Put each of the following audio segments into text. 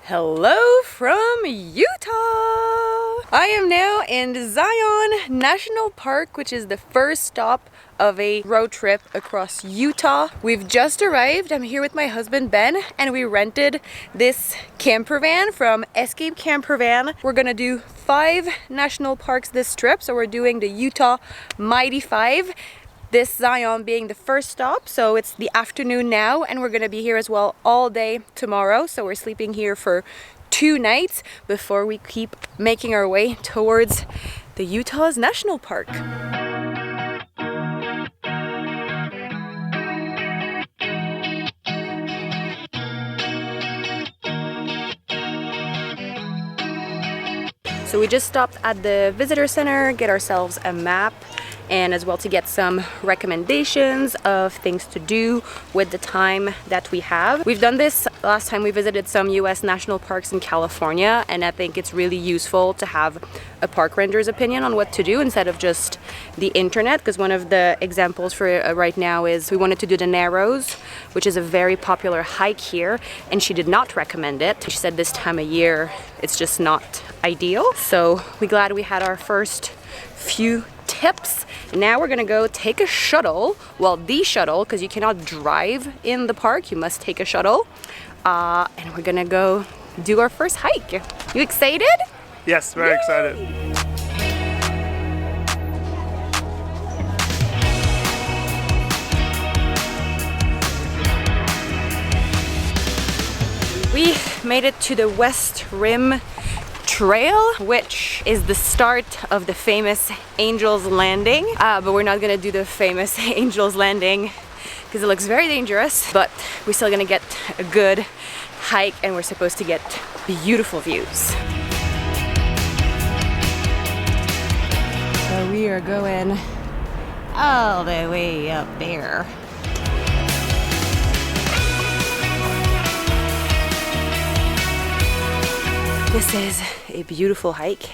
Hello from Utah! I am now in Zion National Park, which is the first stop of a road trip across Utah. We've just arrived. I'm here with my husband Ben, and we rented this camper van from Escape Camper Van. We're gonna do 5 national parks this trip, so we're doing the Utah Mighty 5. This Zion being the first stop, so it's the afternoon now, and we're gonna be here as well all day tomorrow. So we're sleeping here for 2 nights before we keep making our way towards the Utah's National Park. So we just stopped at the visitor center, get ourselves a map, and as well to get some recommendations of things to do with the time that we have. We've done this last time we visited some US national parks in California, and I think it's really useful to have a park ranger's opinion on what to do instead of just the internet, because one of the examples for right now is we wanted to do the Narrows, which is a very popular hike here, and she did not recommend it. She said this time of year it's just not ideal. So we're glad we had our first few tips. Now we're gonna go take a shuttle, well, the shuttle, because you cannot drive in the park, you must take a shuttle, and we're gonna go do our first hike. You excited? Yes, very excited. We made it to the West Rim Trail, which is the start of the famous Angel's Landing, but we're not gonna do the famous Angel's Landing because it looks very dangerous, but we're still gonna get a good hike, and we're supposed to get beautiful views. So we are going all the way up there. This is a beautiful hike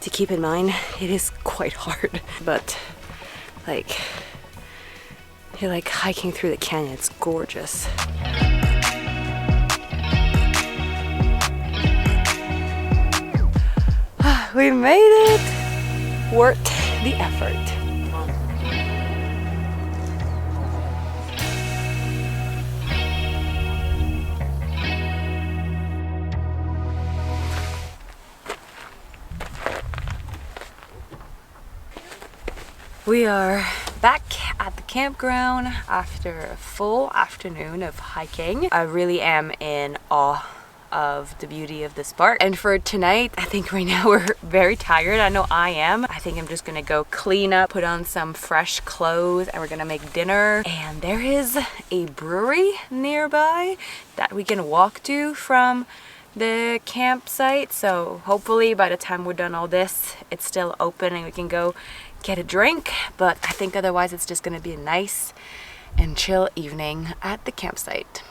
to keep in mind. It is quite hard, but you're like hiking through the canyon. It's gorgeous. We made it. Worth the effort. We are back at the campground after a full afternoon of hiking. I really am in awe of the beauty of this park. And for tonight, I think right now we're very tired. I know I am. I think I'm just gonna go clean up, put on some fresh clothes, and we're gonna make dinner. And there is a brewery nearby that we can walk to from the campsite. So hopefully by the time we're done all this, it's still open and we can go get a drink, but I think otherwise it's just gonna be a nice and chill evening at the campsite.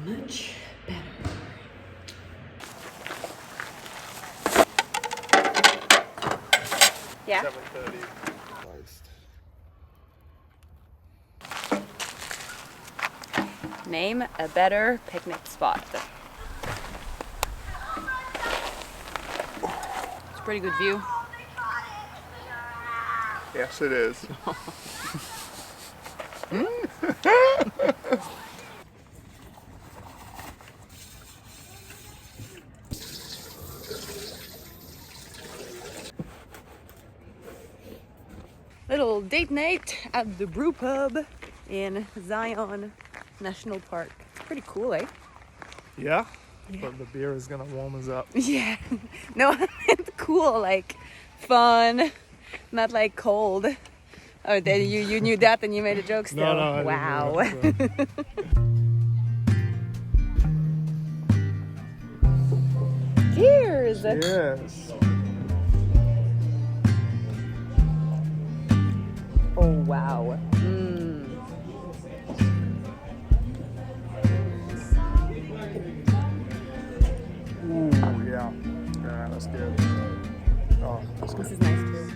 Much better. Yeah? 7:30. Name a better picnic spot. It's a pretty good view. Yes, it is. Little date night at the brew pub in Zion National Park. It's pretty cool, eh? Yeah? But the beer is gonna warm us up. Yeah. No, it's cool, like fun, not like cold. Oh, then you knew that and you made a joke still. No, wow. I didn't know that, Cheers. Yes. Oh wow. Ooh, yeah. Yeah, that's good. Oh, that's good. This is nice too.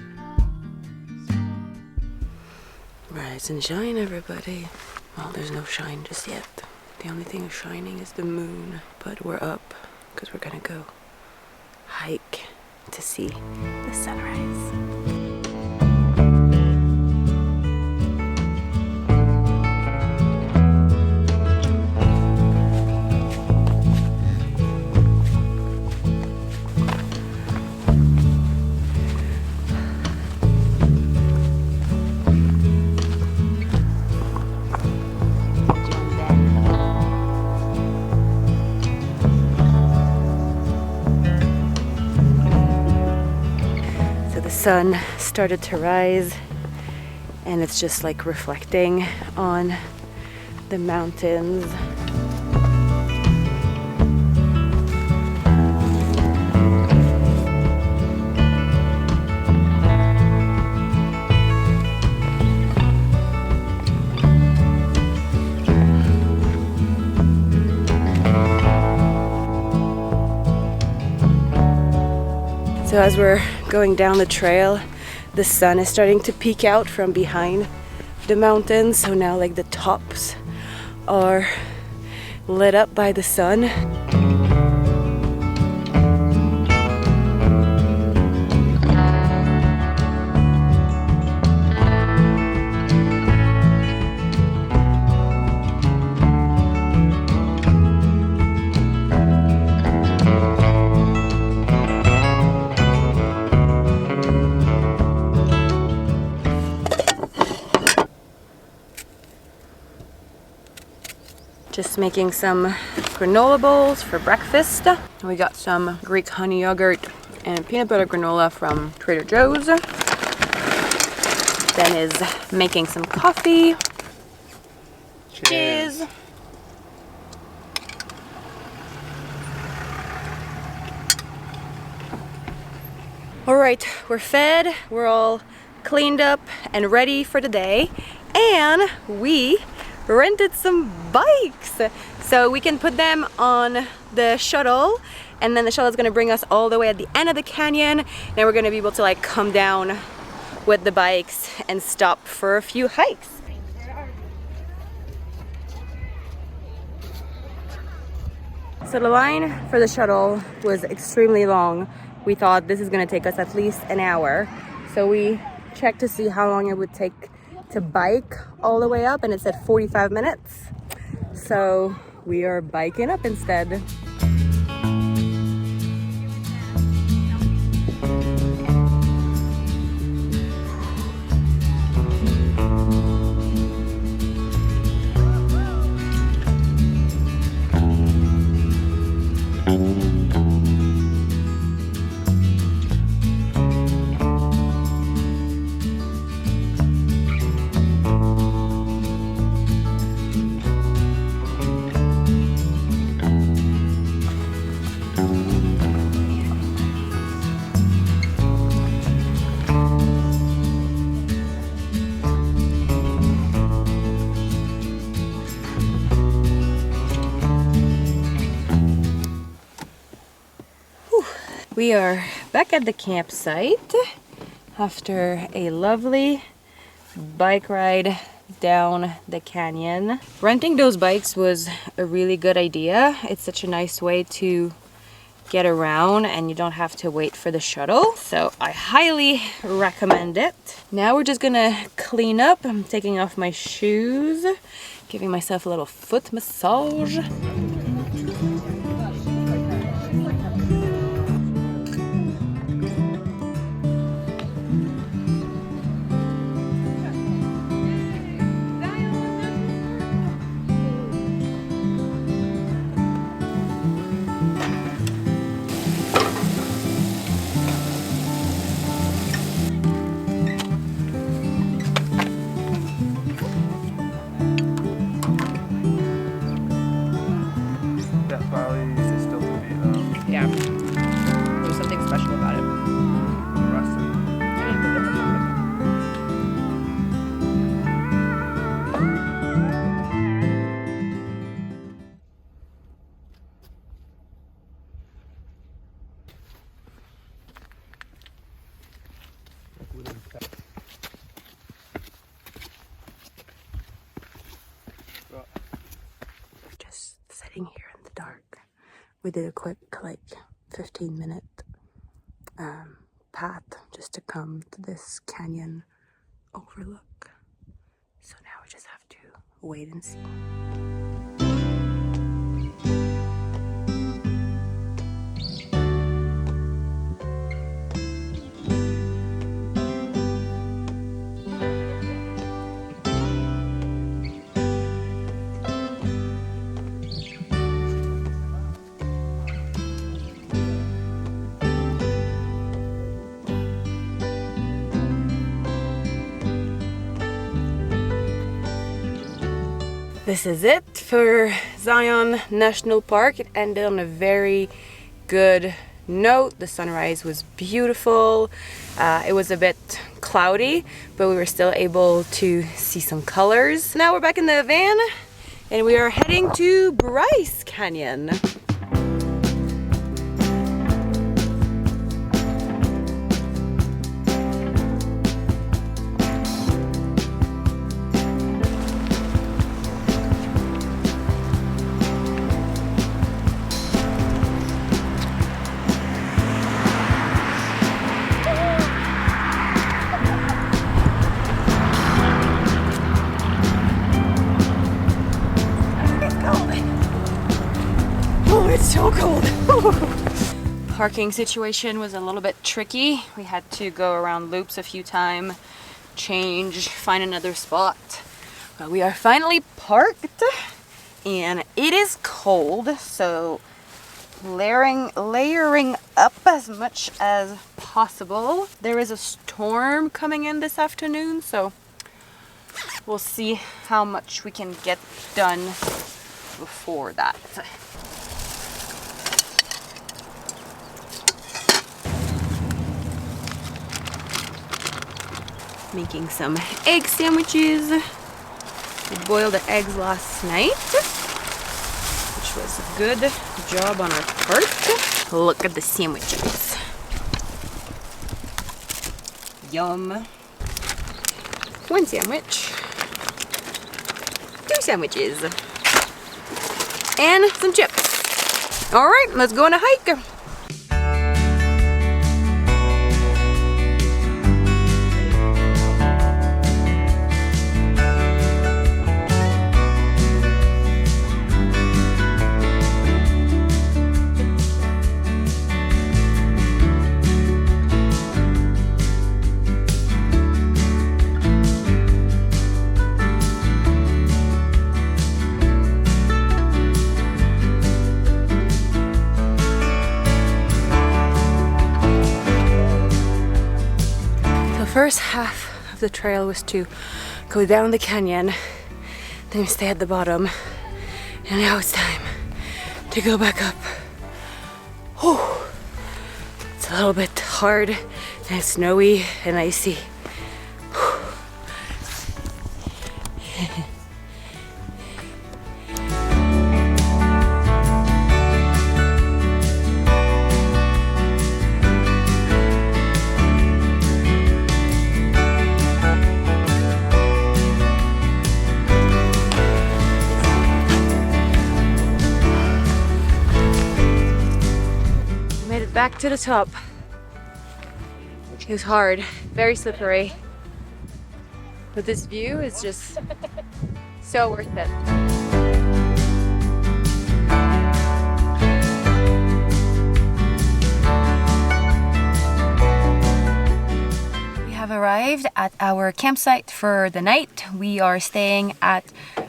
Rise and shine, everybody. Well, there's no shine just yet. The only thing shining is the moon. But we're up because we're gonna go hike to see the sunrise. Sun started to rise and it's just like reflecting on the mountains. So as we're going down the trail, the sun is starting to peek out from behind the mountains. So now like the tops are lit up by the sun. Just making some granola bowls for breakfast. We got some Greek honey yogurt and peanut butter granola from Trader Joe's. Ben is making some coffee. Cheers. All right, we're fed, we're all cleaned up and ready for the day, and we rented some bikes so we can put them on the shuttle, and then the shuttle is going to bring us all the way at the end of the canyon, and we're going to be able to like come down with the bikes and stop for a few hikes. So the line for the shuttle was extremely long. We thought this is going to take us at least an hour, so we checked to see how long it would take to bike all the way up, and it said 45 minutes. So we are biking up instead. We are back at the campsite after a lovely bike ride down the canyon. Renting those bikes was a really good idea. It's such a nice way to get around and you don't have to wait for the shuttle. So I highly recommend it. Now we're just gonna clean up. I'm taking off my shoes, giving myself a little foot massage. We did a quick like 15-minute path just to come to this canyon overlook. So now we just have to wait and see. This is it for Zion National Park. It ended on a very good note. The sunrise was beautiful. It was a bit cloudy, but we were still able to see some colors. Now we're back in the van and we are heading to Bryce Canyon. It's so cold. Parking situation was a little bit tricky. We had to go around loops a few times, change, find another spot. But we are finally parked and it is cold, so layering up as much as possible. There is a storm coming in this afternoon, so we'll see how much we can get done before that. Making some egg sandwiches. We boiled the eggs last night, which was a good job on our part. Look at the sandwiches. Yum. One sandwich. Two sandwiches. And some chips. All right, let's go on a hike. First half of the trail was to go down the canyon, then we stay at the bottom, and now it's time to go back up. Whew. It's a little bit hard and snowy and icy. Back to the top. It was hard, very slippery, but this view is just so worth it. We have arrived at our campsite for the night. We are staying at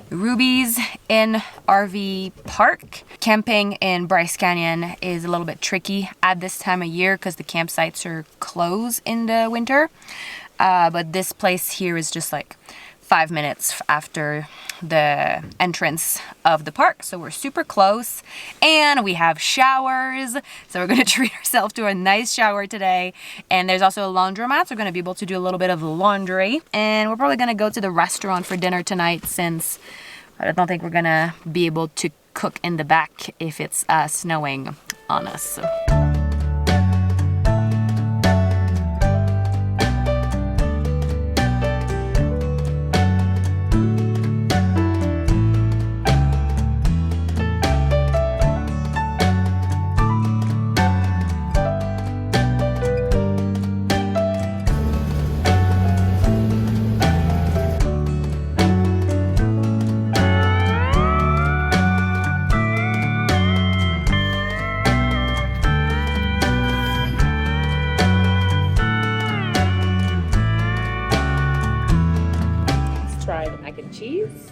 Ruby's in RV Park. Camping in Bryce Canyon is a little bit tricky at this time of year because the campsites are closed in the winter. But this place here is just like 5 minutes after the entrance of the park. So we're super close and we have showers. So we're gonna treat ourselves to a nice shower today. And there's also a laundromat. So we're gonna be able to do a little bit of laundry. And we're probably gonna go to the restaurant for dinner tonight since I don't think we're gonna be able to cook in the back if it's snowing on us. cheese.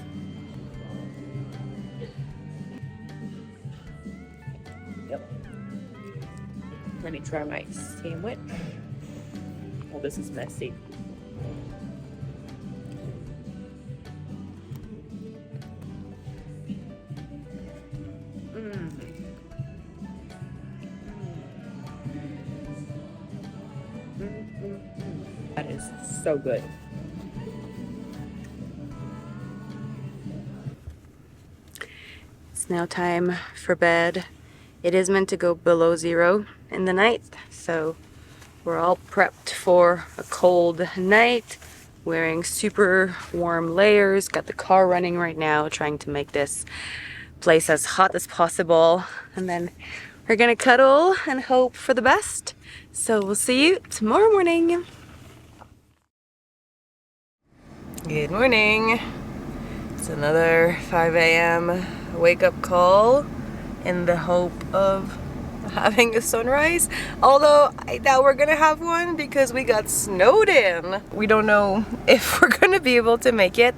Yep. Let me try my sandwich. Oh, this is messy. That is so good. It's now time for bed. It is meant to go below 0 in the night, so we're all prepped for a cold night, wearing super warm layers, got the car running right now, trying to make this place as hot as possible, and then we're gonna cuddle and hope for the best. So we'll see you tomorrow morning. Good morning. It's another 5 a.m. wake-up call in the hope of having a sunrise, although I doubt we're gonna have one because we got snowed in. We don't know if we're gonna be able to make it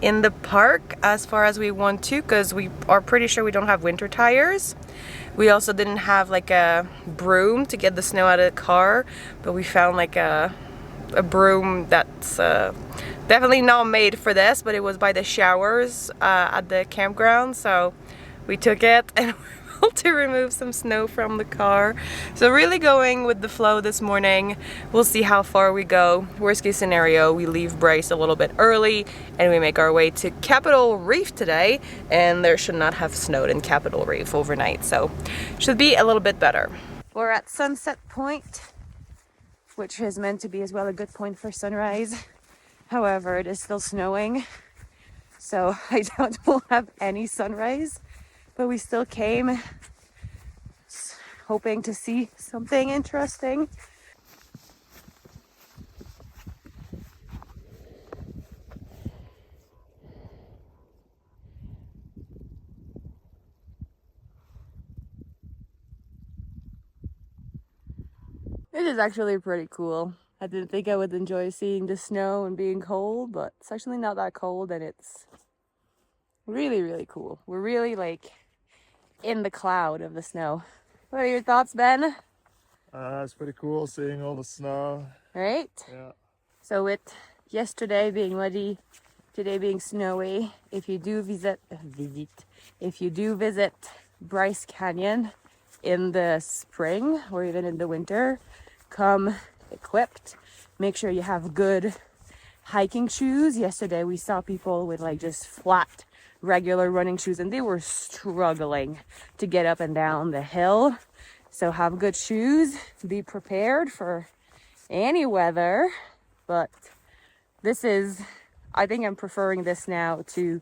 in the park as far as we want to, because we are pretty sure we don't have winter tires. We also didn't have like a broom to get the snow out of the car, but we found like a broom that's definitely not made for this, but it was by the showers at the campground, so we took it and we're able to remove some snow from the car. So really going with the flow this morning. We'll see how far we go. Worst case scenario, we leave Bryce a little bit early and we make our way to Capitol Reef today, and there should not have snowed in Capitol Reef overnight, so should be a little bit better. We're at Sunset Point, which is meant to be as well a good point for sunrise. However, it is still snowing, so I doubt we'll have any sunrise, but we still came hoping to see something interesting. It is actually pretty cool. I didn't think I would enjoy seeing the snow and being cold, but it's actually not that cold, and it's really, really cool. We're really like in the cloud of the snow. What are your thoughts, Ben? It's pretty cool seeing all the snow. Right? Yeah. So with yesterday being muddy, today being snowy, if you do visit Bryce Canyon in the spring or even in the winter, come equipped. Make sure you have good hiking shoes. Yesterday we saw people with like just flat regular running shoes and they were struggling to get up and down the hill. So have good shoes, be prepared for any weather. But this is, I think I'm preferring this now to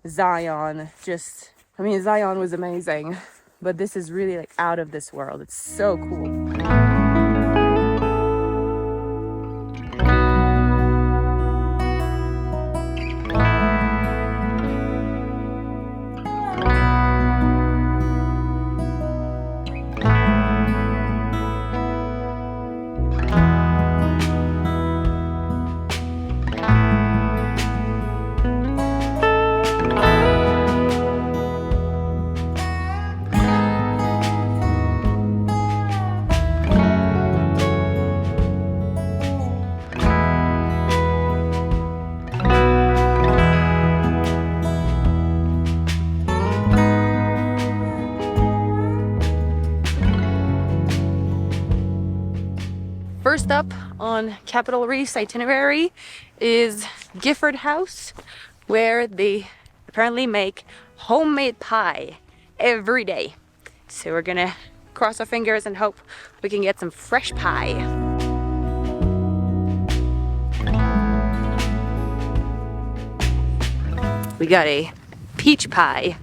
Zion. Zion was amazing, but this is really like out of this world. It's so cool. First up on Capitol Reef's itinerary is Gifford House, where they apparently make homemade pie every day. So we're gonna cross our fingers and hope we can get some fresh pie. We got a peach pie,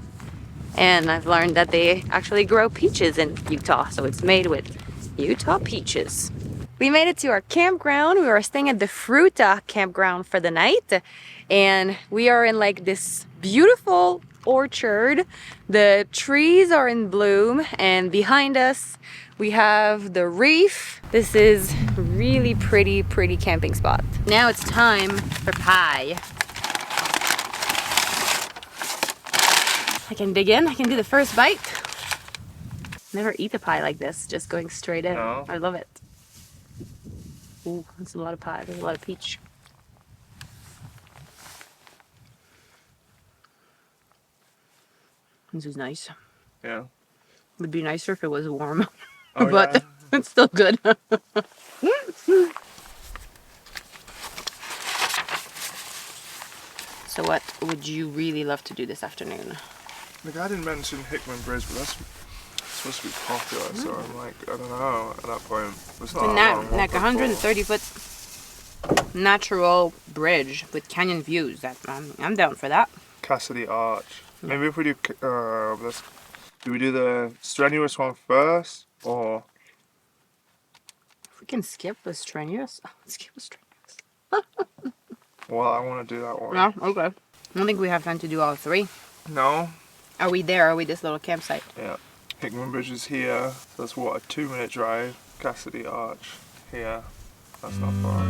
and I've learned that they actually grow peaches in Utah, so it's made with Utah peaches. We made it to our campground. We were staying at the Fruita campground for the night, and we are in like this beautiful orchard. The trees are in bloom, and behind us we have the Reef. This is a really pretty camping spot. Now it's time for pie. I can dig in. I can do the first bite. Never eat a pie like this, just going straight in. No. I love it. Ooh, that's a lot of pie. There's a lot of peach. This is nice. Yeah. Would be nicer if it was warm, Oh, but yeah. it's still good. So what would you really love to do this afternoon? The guy didn't mention Hickman Bridge, but that's supposed to be popular, so I'm like, I don't know at that point. It's not Like 130 foot natural bridge with canyon views. I'm down for that. Cassidy Arch. Maybe if we do, do we do the strenuous one first, or? If we can skip the strenuous, skip the strenuous. Well, I want to do that one. Yeah, okay. I don't think we have time to do all three. No? Are we there? Are we this little campsite? Yeah. Hickman Bridge is here. That's what, a 2-minute drive. Cassidy Arch here. That's not far.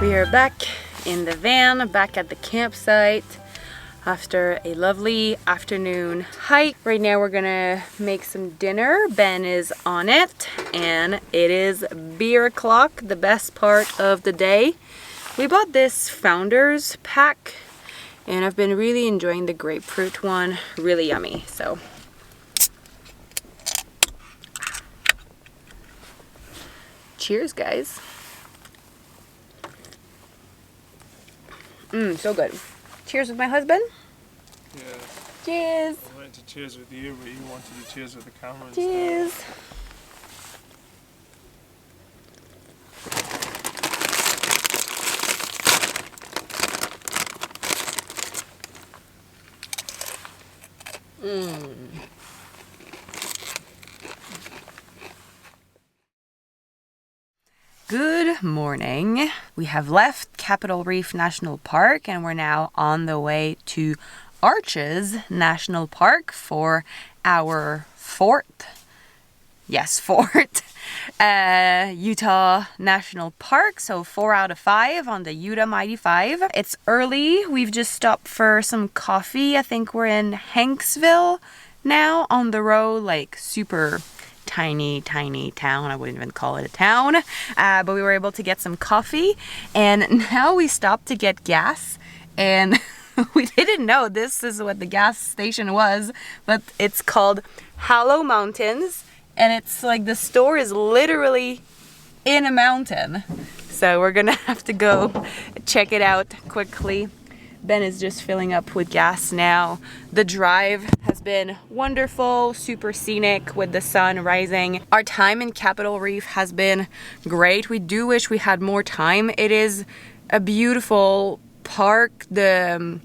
We are back in the van, back at the campsite after a lovely afternoon hike. Right now we're gonna make some dinner. Ben is on it and it is beer o'clock, the best part of the day. We bought this Founders pack and I've been really enjoying the grapefruit one, really yummy. So cheers, guys. So good. Cheers with my husband. Yes. Cheers. I wanted to cheers with you, but you wanted to cheers with the camera instead. Cheers. Good morning. We have left Capitol Reef National Park and we're now on the way to Arches National Park for our fourth Utah National Park. So 4 out of 5 on the Utah Mighty 5. It's early. We've just stopped for some coffee. I think we're in Hanksville now on the road, like super tiny town. I wouldn't even call it a town, but we were able to get some coffee and now we stopped to get gas and we didn't know this is what the gas station was, but it's called Hollow Mountains and it's like the store is literally in a mountain, so we're gonna have to go check it out quickly. Ben is just filling up with gas now. The drive has been wonderful, super scenic with the sun rising. Our time in Capitol Reef has been great. We do wish we had more time. It is a beautiful park. The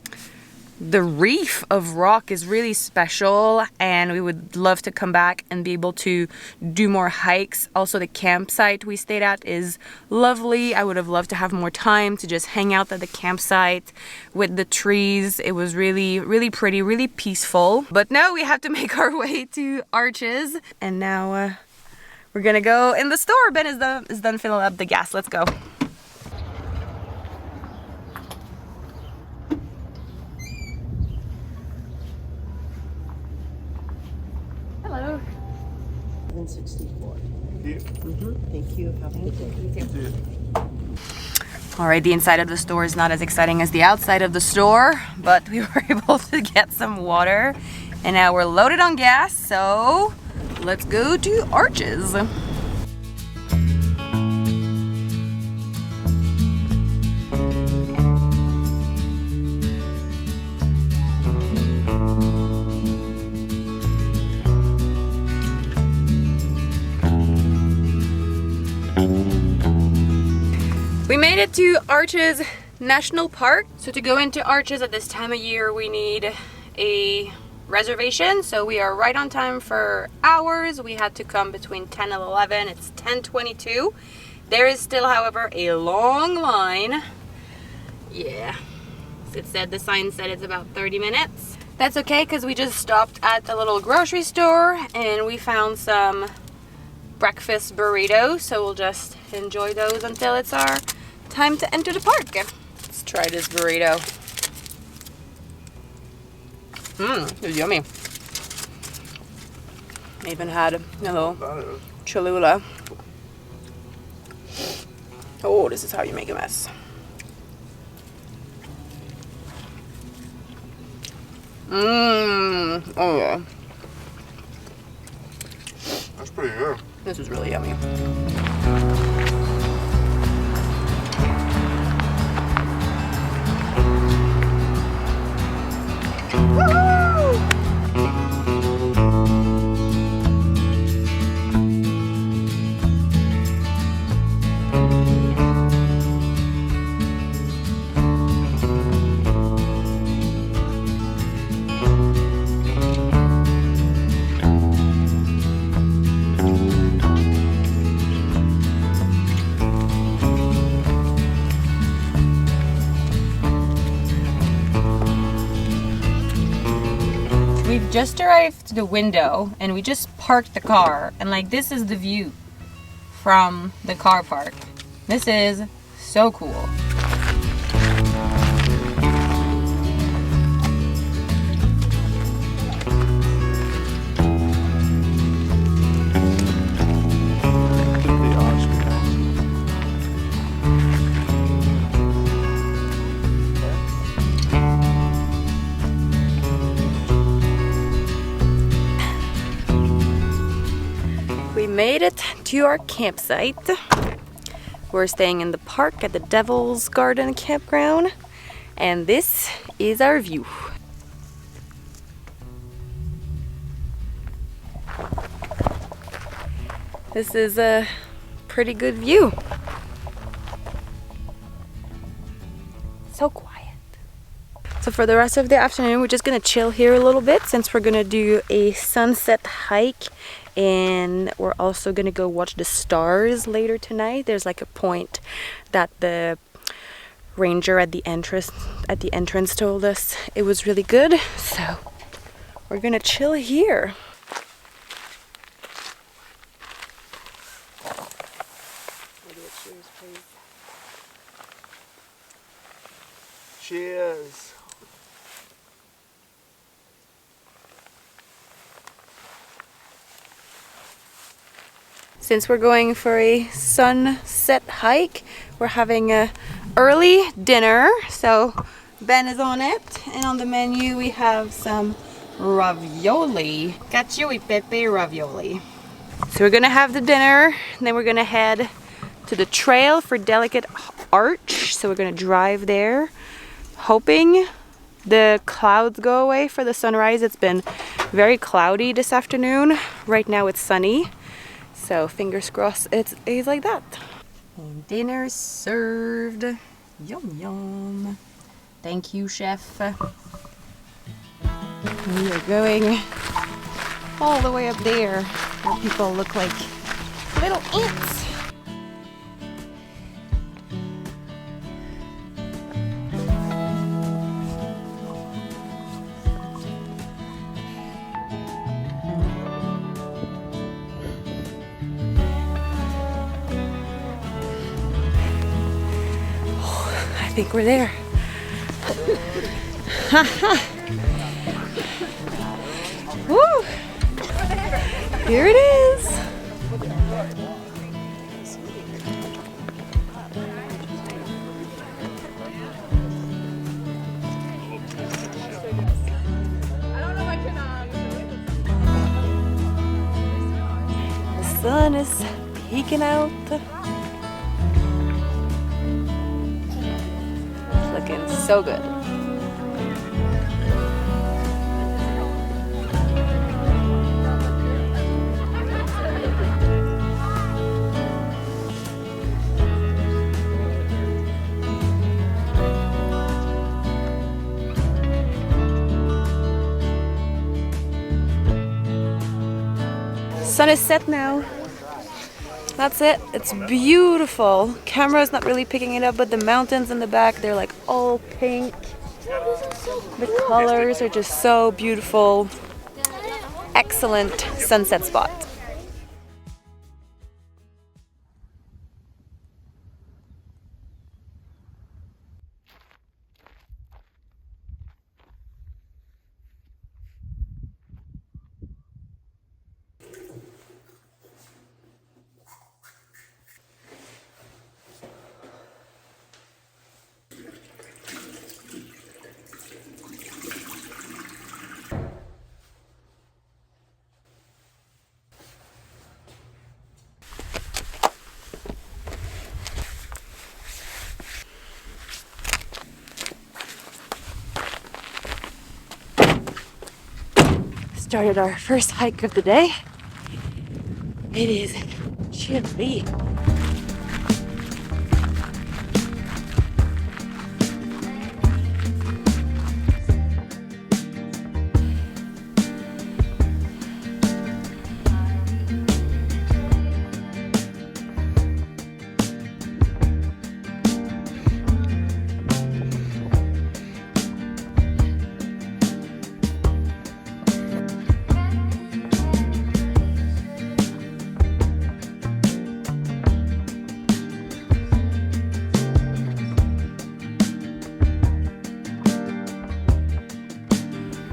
The reef of rock is really special, and we would love to come back and be able to do more hikes. Also, the campsite we stayed at is lovely. I would have loved to have more time to just hang out at the campsite with the trees. It was really, really pretty, really peaceful. But now we have to make our way to Arches, and now we're gonna go in the store. Ben is done filling up the gas. Let's go. Hello. 764. Yeah. Thank you. Have a good day. You too. Alright, the inside of the store is not as exciting as the outside of the store, but we were able to get some water, and now we're loaded on gas, so let's go to Arches. We made it to Arches National Park. So to go into Arches at this time of year, we need a reservation. So we are right on time for hours. We had to come between 10 and 11. It's 10:22. There is still, however, a long line. Yeah, the sign said it's about 30 minutes. That's okay, because we just stopped at a little grocery store and we found some breakfast burritos. So we'll just enjoy those until it's our time to enter the park. Let's try this burrito. It's yummy. I even had a little Cholula. Oh, this is how you make a mess. Oh yeah. That's pretty good. This is really yummy. We've just arrived to the window and we just parked the car, and like this is the view from the car park. This is so cool. We made it to our campsite. We're staying in the park at the Devil's Garden Campground, and this is our view. This is a pretty good view. So quiet. So for the rest of the afternoon, we're just gonna chill here a little bit since we're gonna do a sunset hike, and we're also gonna go watch the stars later tonight. There's like a point that the ranger at the entrance told us it was really good, so we're gonna chill here. Cheers. Since we're going for a sunset hike, we're having a early dinner. So Ben is on it, and on the menu we have some ravioli. Cacio e pepe ravioli. So we're gonna have the dinner, and then we're gonna head to the trail for Delicate Arch. So we're gonna drive there, hoping the clouds go away for the sunrise. It's been very cloudy this afternoon. Right now it's sunny. So fingers crossed it's like that. And dinner served. Yum yum. Thank you, chef. We are going all the way up there where people look like little ants. I think we're there. Woo! Here it is. The sun is peeking out. Looking so good. Sun is set now. That's it. It's beautiful. Camera's not really picking it up, but the mountains in the back, they're like all pink. The colors are just so beautiful. Excellent sunset spot. Started our first hike of the day. It is chilly.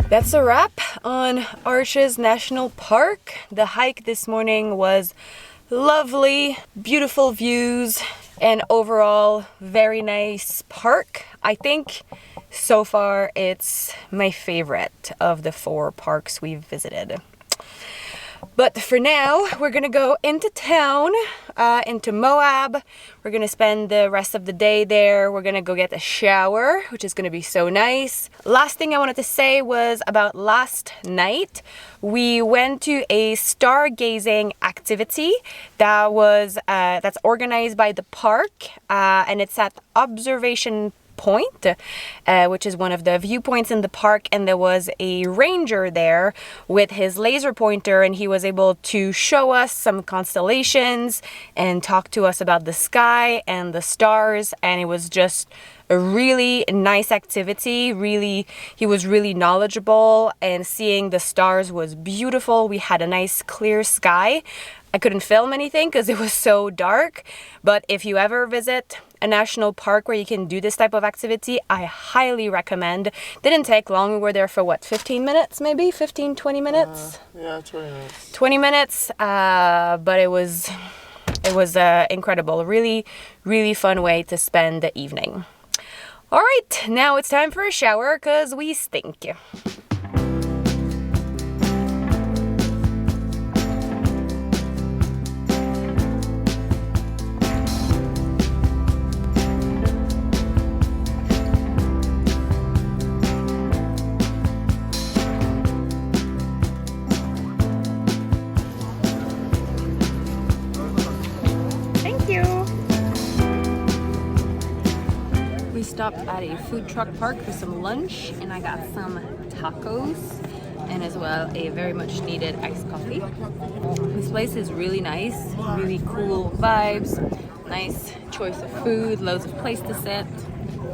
That's a wrap on Arches National Park. The hike this morning was lovely, beautiful views, and overall very nice park. I think so far it's my favorite of the 4 parks we've visited. But for now, we're gonna go into town, into Moab. We're gonna spend the rest of the day there. We're gonna go get a shower, which is gonna be so nice. Last thing I wanted to say was about last night. We went to a stargazing activity that was that's organized by the park, and it's at Observation Point, which is one of the viewpoints in the park, and there was a ranger there with his laser pointer, and he was able to show us some constellations and talk to us about the sky and the stars, and it was just a really nice activity. He was really knowledgeable, and seeing the stars was beautiful. We had a nice clear sky. I couldn't film anything because it was so dark, but if you ever visit a national park where you can do this type of activity, I highly recommend. Didn't take long. We were there for what, 15 minutes maybe? 15-20 minutes? Yeah, 20 minutes. 20 minutes, but it was incredible. Really fun way to spend the evening. All right, now it's time for a shower because we stink. stopped at a food truck park for some lunch, and I got some tacos and as well a very much needed iced coffee. This place is really nice, really cool vibes, nice choice of food, loads of place to sit,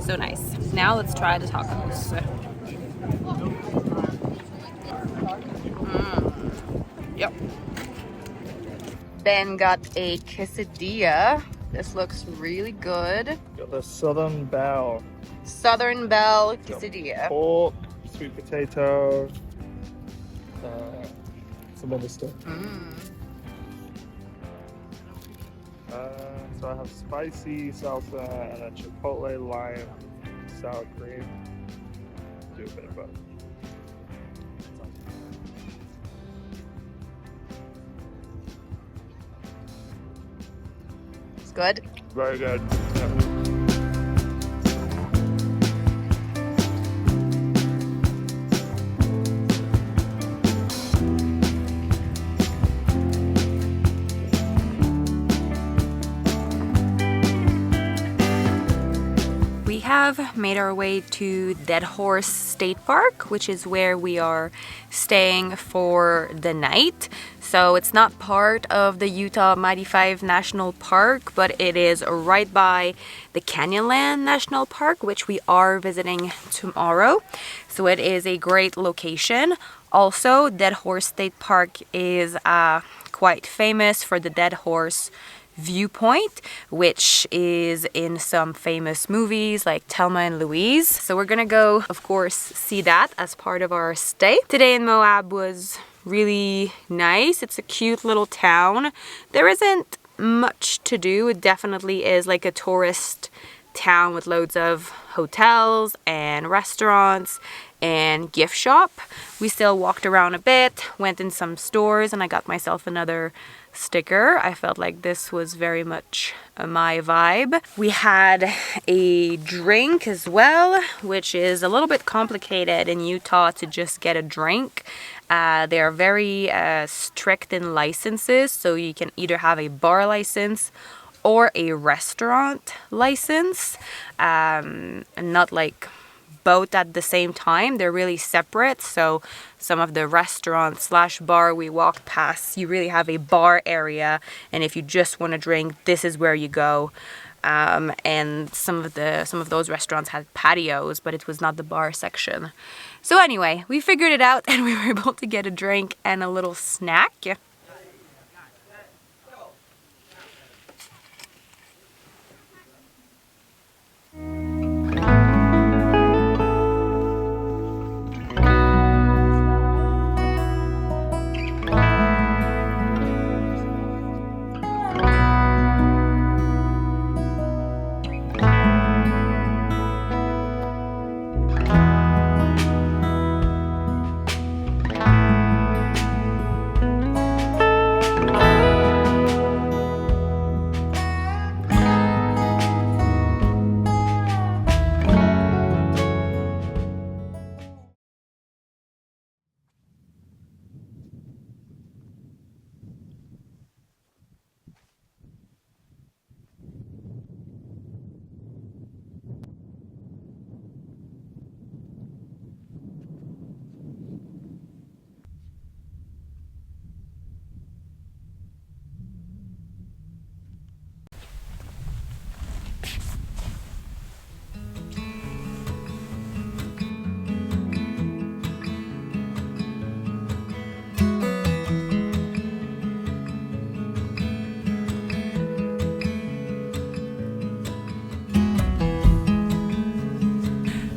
so nice. Now let's try the tacos. Yep. Ben got a quesadilla. This looks really good. Got the Southern Belle. Southern Belle quesadilla. Pork, sweet potato, some other stuff. So I have spicy salsa and a chipotle lime sour cream. Do a bit of both. It's good. Very good. Yeah. We have made our way to Dead Horse State Park, which is where we are staying for the night. So it's not part of the Utah Mighty 5 National Park, but it is right by the Canyonlands National Park, which we are visiting tomorrow. So it is a great location. Also, Dead Horse State Park is quite famous for the Dead Horse viewpoint, which is in some famous movies like Thelma and Louise. So we're gonna go, of course, see that as part of our stay. Today in Moab was really nice. It's a cute little town. There isn't much to do. It definitely is like a tourist town with loads of hotels and restaurants and gift shop. We still walked around a bit, went in some stores, and I got myself another sticker. I felt like this was very much my vibe. We had a drink as well, which is a little bit complicated in Utah to just get a drink. They are very strict in licenses, so you can either have a bar license or a restaurant license, and not like both at the same time. They're really separate. So some of the restaurant slash bar we walked past, you really have a bar area, and if you just want to drink, this is where you go. And some of those restaurants had patios, but it was not the bar section. So anyway, we figured it out and we were able to get a drink and a little snack.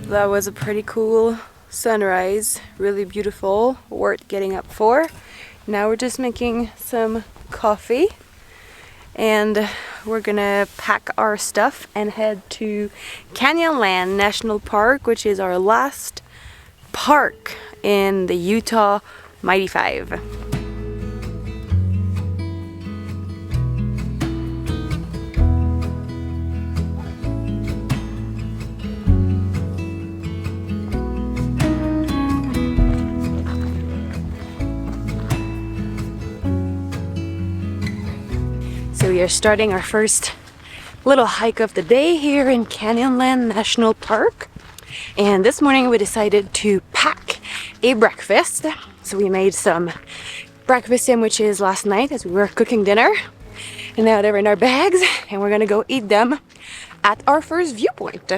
That was a pretty cool sunrise, really beautiful, worth getting up for. Now we're just making some coffee and we're gonna pack our stuff and head to Canyonlands National Park, which is our last park in the Utah Mighty 5. So we are starting our first little hike of the day here in Canyonlands National Park. And this morning we decided to pack a breakfast. So we made some breakfast sandwiches last night as we were cooking dinner. And now they're in our bags and we're gonna go eat them at our first viewpoint.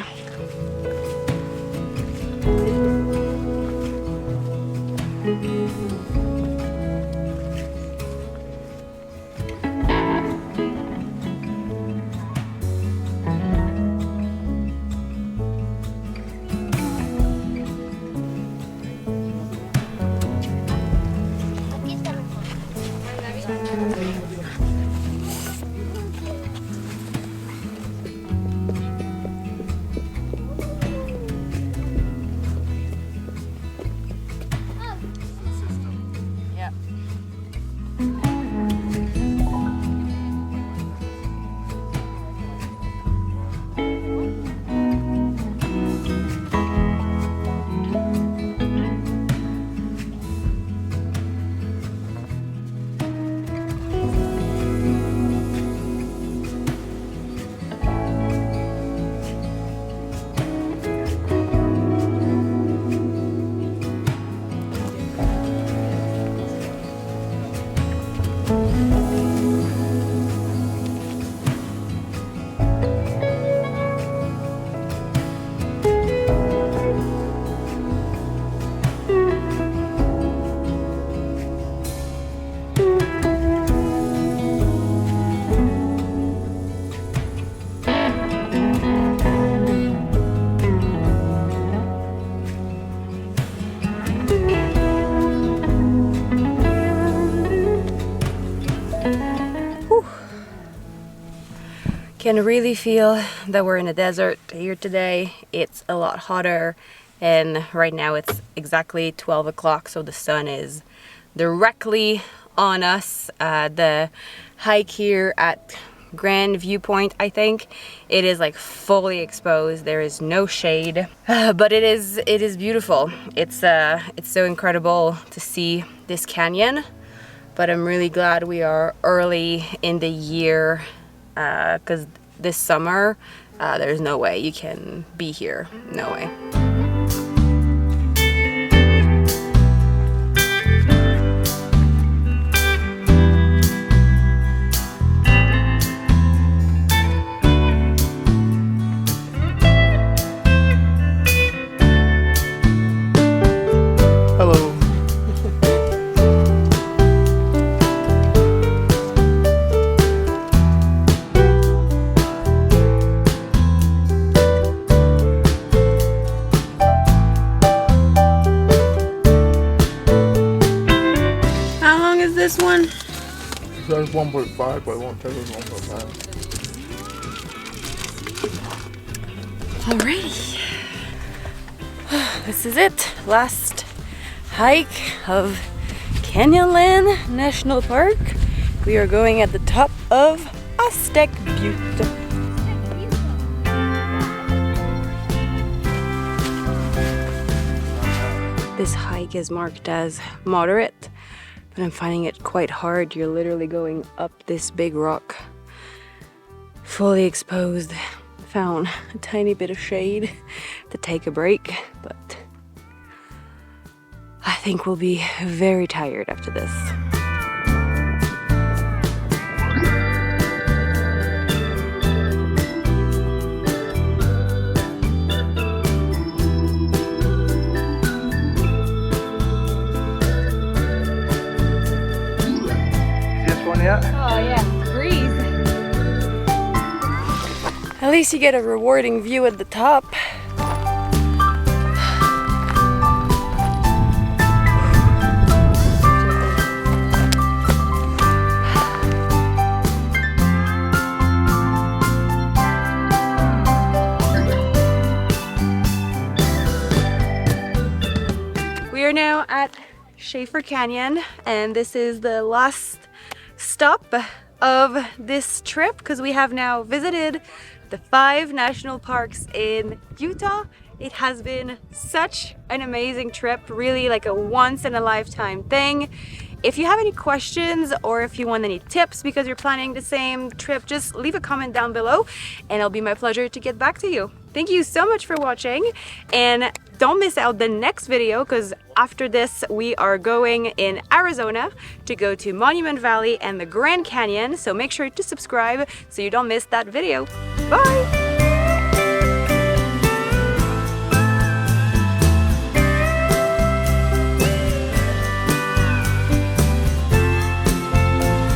Can really feel that we're in a desert here today. It's a lot hotter and right now it's exactly 12 o'clock, so the sun is directly on us. The hike here at Grand Viewpoint, I think, it is like fully exposed. There is no shade, but it is beautiful. It's so incredible to see this canyon, but I'm really glad we are early in the year because this summer there's no way you can be here. No way. Hello. This one? It says 1.5, but it won't tell us 1.5. Alrighty. This is it. Last hike of Canyonlands National Park. We are going at the top of Aztec Butte. This hike is marked as moderate, but I'm finding it quite hard. You're literally going up this big rock, fully exposed. Found a tiny bit of shade to take a break, but I think we'll be very tired after this. Yeah. Oh yeah, breathe. At least you get a rewarding view at the top. We are now at Schaefer Canyon, and this is the last stop of this trip because we have now visited the 5 national parks in Utah. It has been such an amazing trip, really like a once in a lifetime thing. If you have any questions or if you want any tips because you're planning the same trip, just leave a comment down below and it'll be my pleasure to get back to you. Thank you so much for watching, and don't miss out the next video because after this we are going in Arizona to go to Monument Valley and the Grand Canyon, so make sure to subscribe so you don't miss that video. Bye!